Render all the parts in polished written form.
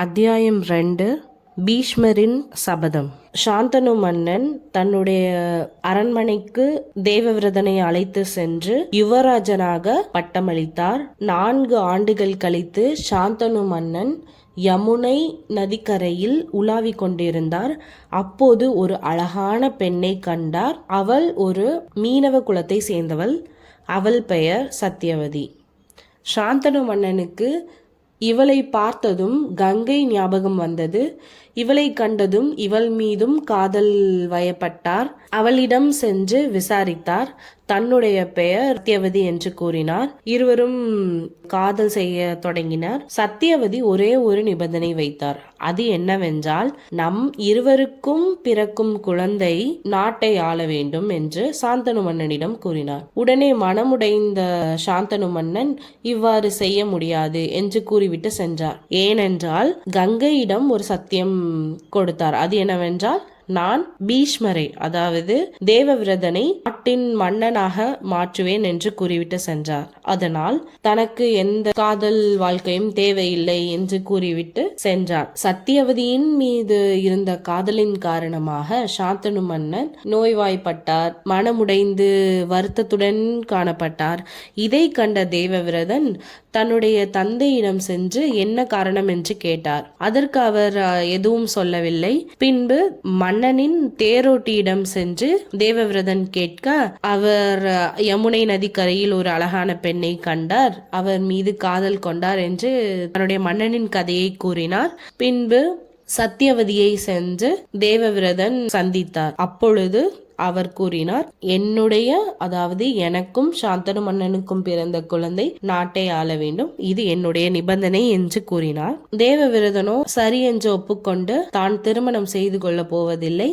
அத்தியாயம் 2. பீஷ்மரின் சபதம். சாந்தனு மன்னன் தன்னுடைய அரண்மனைக்கு தேவவிரதனை அழைத்து சென்று யுவராஜனாக பட்டமளித்தார். 4 ஆண்டுகள் கழித்து சாந்தனு மன்னன் யமுனை நதிக்கரையில் உலாவிக் கொண்டிருந்தார். அப்போது ஒரு அழகான பெண்ணை கண்டார். அவள் ஒரு மீனவ குலத்தை சேர்ந்தவள். அவள் பெயர் சத்தியவதி. சாந்தனு மன்னனுக்கு இவளை பார்த்ததும் கங்கை ஞாபகம் வந்தது. இவளை கண்டதும் இவள் மீதும் காதல் வயப்பட்டார். அவளிடம் சென்று விசாரித்தார். தன்னுடைய பெயர் சத்தியவதி என்று கூறினார். இருவரும் காதல் செய்ய தொடங்கினார். சத்தியவதி ஒரே ஒரு நிபந்தனை வைத்தார். அது என்னவென்றால், நம் இருவருக்கும் பிறக்கும் குழந்தை நாட்டை ஆள வேண்டும் என்று சாந்தனு மன்னனிடம் கூறினார். உடனே மனமுடைந்த சாந்தனு மன்னன் இவ்வாறு செய்ய முடியாது என்று கூறிவிட்டு சென்றார். ஏனென்றால் கங்கையிடம் ஒரு சத்தியம் கொடுத்தார். அது என்னவென்றால், நான் பீஷ்மரை, அதாவது தேவவிரதனை நாட்டின் மன்னனாக மாற்றுவேன் என்று கூறிவிட்டு சென்றார். அதனால் தனக்கு எந்த காதல் வாழ்க்கையும் தேவையில்லை என்று கூறிவிட்டு சென்றார். சத்தியவதியின் மீது இருந்த காதலின் காரணமாக சாந்தனு மன்னன் நோய்வாய்ப்பட்டார். மனமுடைந்து வருத்தத்துடன் காணப்பட்டார். இதை கண்ட தேவவிரதன் தன்னுடைய தந்தையிடம் சென்று என்ன காரணம் என்று கேட்டார். அதற்கு அவர் எதுவும் சொல்லவில்லை. பின்பு மன்னனின் தேரோட்டியிடம் சென்று தேவவிரதன் கேட்க, அவர் யமுனை நதிக்கரையில் ஒரு அழகான பெண்ணை கண்டார், அவர் மீது காதல் கொண்டார் என்று தன்னுடைய மன்னனின் கதையை கூறினார். பின்பு சத்தியவதியை சென்று தேவவிரதன் சந்தித்தார். அப்பொழுது அவர் கூறினார், என்னுடைய, அதாவது எனக்கும் சாந்தனு மன்னனுக்கும் பிறந்த குழந்தை நாட்டை ஆள வேண்டும், இது என்னுடைய நிபந்தனை என்று கூறினார். தேவவிரதனோ சரி என்று ஒப்புக்கொண்டு தான் திருமணம் செய்து கொள்ள போவதில்லை,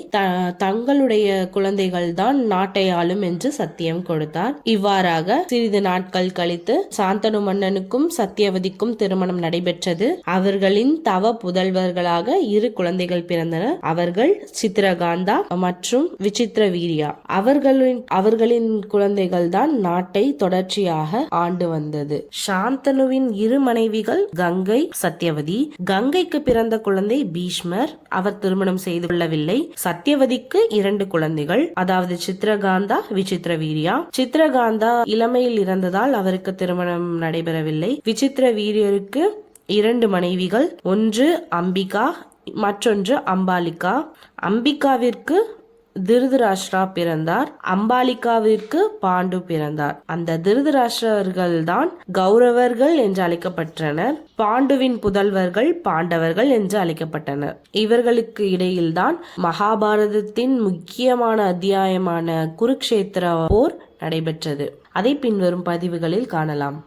தங்களுடைய குழந்தைகள் தான் நாட்டை ஆளும் என்று சத்தியம் கொடுத்தார். இவ்வாறாக சிறிது நாட்கள் கழித்து சாந்தனு மன்னனுக்கும் சத்தியவதிக்கும் திருமணம் நடைபெற்றது. அவர்களின் தவ புதல்வர்களாக 2 குழந்தைகள் பிறந்தனர். அவர்கள் சித்திரகாந்தா மற்றும் விசித்திர வீரியா. அவர்களின் குழந்தைகள் தான் நாட்டை தொடர்ச்சியாக ஆண்டு வந்தது. சாந்தனுவின் 2 மனைவிகள் கங்கை, சத்தியவதி. கங்கைக்கு பிறந்த குழந்தை பீஷ்மர். அவர் திருமணம் செய்து கொள்ளவில்லை. சத்தியவதிக்கு 2 குழந்தைகள், அதாவது சித்திரகாந்தா, விசித்திர வீரியா. சித்திரகாந்தா இளமையில் இறந்ததால் அவருக்கு திருமணம் நடைபெறவில்லை. விசித்திர வீரியருக்கு 2 மனைவிகள், ஒன்று அம்பிகா, மற்றொன்று அம்பாலிகா. அம்பிகாவிற்கு திருதராஷ்டிரா பிறந்தார். அம்பாலிகாவிற்கு பாண்டு பிறந்தார். அந்த திருதராஷ்டிரர்கள் தான் கௌரவர்கள் என்று அழைக்கப்பட்டனர். பாண்டுவின் புதல்வர்கள் பாண்டவர்கள் என்று அழைக்கப்பட்டனர். இவர்களுக்கு இடையில்தான் மகாபாரதத்தின் முக்கியமான அத்தியாயமான குருக்ஷேத்திர போர் நடைபெற்றது. அதை பின்வரும் பதிவுகளில் காணலாம்.